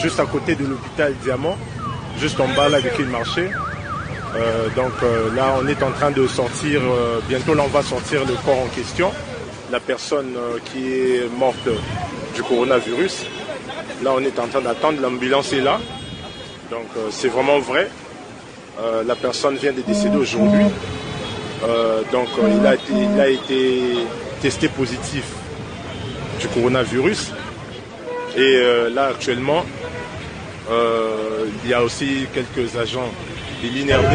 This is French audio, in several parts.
juste à côté de l'hôpital Diamant, juste en bas là de quai marché. Là, on est en train de sortir, bientôt là, on va sortir le corps en question, la personne qui est morte du coronavirus. Là, on est en train d'attendre, l'ambulance est là. Donc, c'est vraiment vrai. La personne vient de décéder aujourd'hui. Il a été testé positif du coronavirus. Et là, actuellement, il y a aussi quelques agents de l'INRB.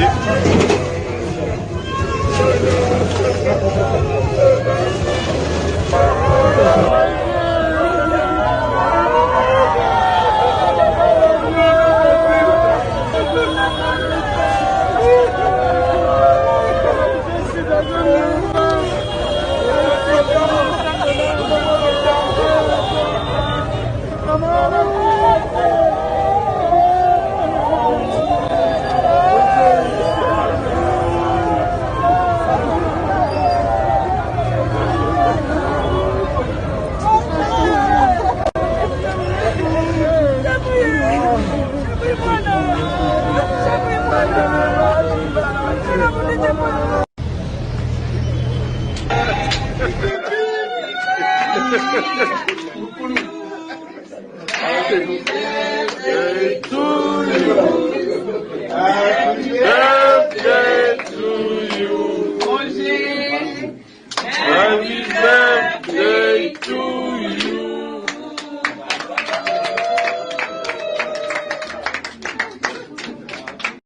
Happy birthday to you.